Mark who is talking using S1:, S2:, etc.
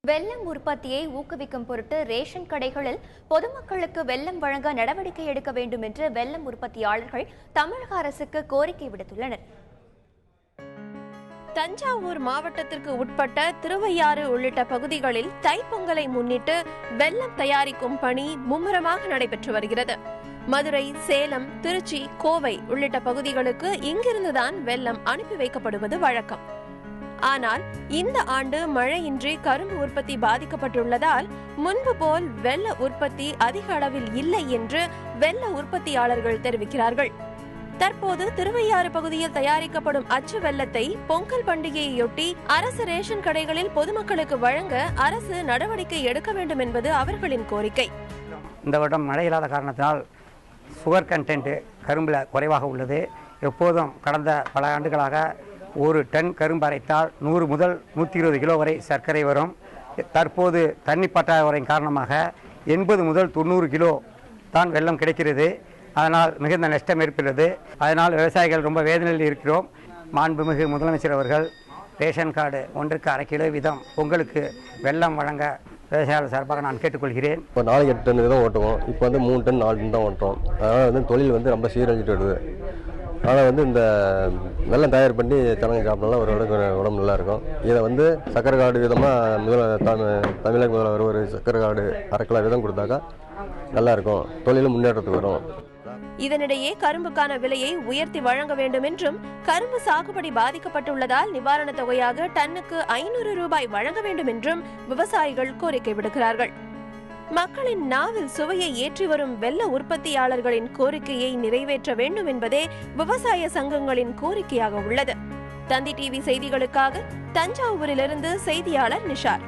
S1: வெல்லம் உற்பத்தியை ஊக்குவிக்கும் பொருட்டு ரேஷன் கடைகளில் பொதுமக்களுக்கு வெல்லம் வழங்க நடவடிக்கை எடுக்க வேண்டும் என்று வெல்லம் உற்பத்தியாளர்கள் தமிழக அரசுக்கு கோரிக்கை விடுத்துள்ளனர்.
S2: தஞ்சாவூர் மாவட்டத்திற்கு உட்பட்ட திருவையாறு உள்ளிட்ட பகுதிகளில் தைப்பொங்கலை முன்னிட்டு வெல்லம் தயாரிக்கும் பணி மும்முரமாக நடைபெற்று வருகிறது. மதுரை, சேலம், திருச்சி, கோவை உள்ளிட்ட பகுதிகளுக்கு இங்கிருந்துதான் வெல்லம் அனுப்பி வைக்கப்படுவது வழக்கம். ஆனால் இந்த ஆண்டு மழையின்றி கரும்பு உற்பத்தி பாதிக்கப்பட்டுள்ளதால் முன்பு போல் வெல்ல உற்பத்தி அதிக அளவில் இல்லை என்று வெல்ல உற்பத்தியாளர்கள் தெரிவிக்கிறார்கள். தற்போது திருவையாறு பகுதியில் தயாரிக்கப்படும் அச்சு வெல்லத்தை பொங்கல் பண்டிகையையொட்டி அரசு ரேஷன் கடைகளில் பொதுமக்களுக்கு வழங்க அரசு நடவடிக்கை எடுக்க வேண்டும் என்பது அவர்களின் கோரிக்கை.
S3: இந்த வருடம் மழை இல்லாத காரணத்தினால் சுகர் கண்டென்ட் கரும்பில் குறைவாக உள்ளது. எப்போதும் கடந்த பல ஆண்டுகளாக ஒரு டன் கரும்பு அரைத்தால் 100 முதல் 120 கிலோ வரை சர்க்கரை வரும். தற்போது தண்ணி பற்றாக்குறையின் காரணமாக 80 முதல் 90 கிலோ தான் வெல்லம் கிடைக்கிறது. அதனால் மிகுந்த நஷ்டம் ஏற்படுகிறது. அதனால் விவசாயிகள் ரொம்ப வேதனையில் இருக்கிறோம். மாண்புமிகு முதலமைச்சர் அவர்கள் ரேஷன் கார்டு ஒன்றுக்கு அரை கிலோ வீதம் பொங்கலுக்கு வெல்லம் வழங்க விவசாயிகள் சார்பாக நான் கேட்டுக்கொள்கிறேன்.
S4: இப்போ 4 டன் தான் ஓட்டுவோம். இப்போ 3 டன் 4 டன் தான் ஓட்டுறோம். அதனால் தொழில் ரொம்ப சீரழிஞ்சிட்டு வருது. அதனால் இந்த வெல்லம் தயார் பண்ணி ஜனங்க சாப்பிடலாம், உடம்பு நல்லாயிருக்கும். இதை சக்கரை கார்டு விதமாக தமிழக முதல்வர் ஒரு சக்கரை கார்டு அரை கிலோ வீதம் கொடுத்தாக்கா நல்லாயிருக்கும். தொழிலும் முன்னேற்றத்துக்கு வரும்.
S2: இதனிடையே கரும்புக்கான விலையை உயர்த்தி வழங்க வேண்டும் என்றும், கரும்பு சாகுபடி பாதிக்கப்பட்டுள்ளதால் நிவாரணத் தொகையாக டன்னுக்கு 500 ரூபாய் வழங்க வேண்டும் என்றும் விவசாயிகள் கோரிக்கை விடுக்கிறார்கள். மக்களின் நாவில் சுவையை ஏற்றி வரும் வெல்ல உற்பத்தியாளர்களின் கோரிக்கையை நிறைவேற்ற வேண்டும் என்பதே விவசாய சங்கங்களின் கோரிக்கையாக உள்ளது. தந்தி டிவி செய்திகளுக்காக தஞ்சாவூரிலிருந்து செய்தியாளர் நிஷார்.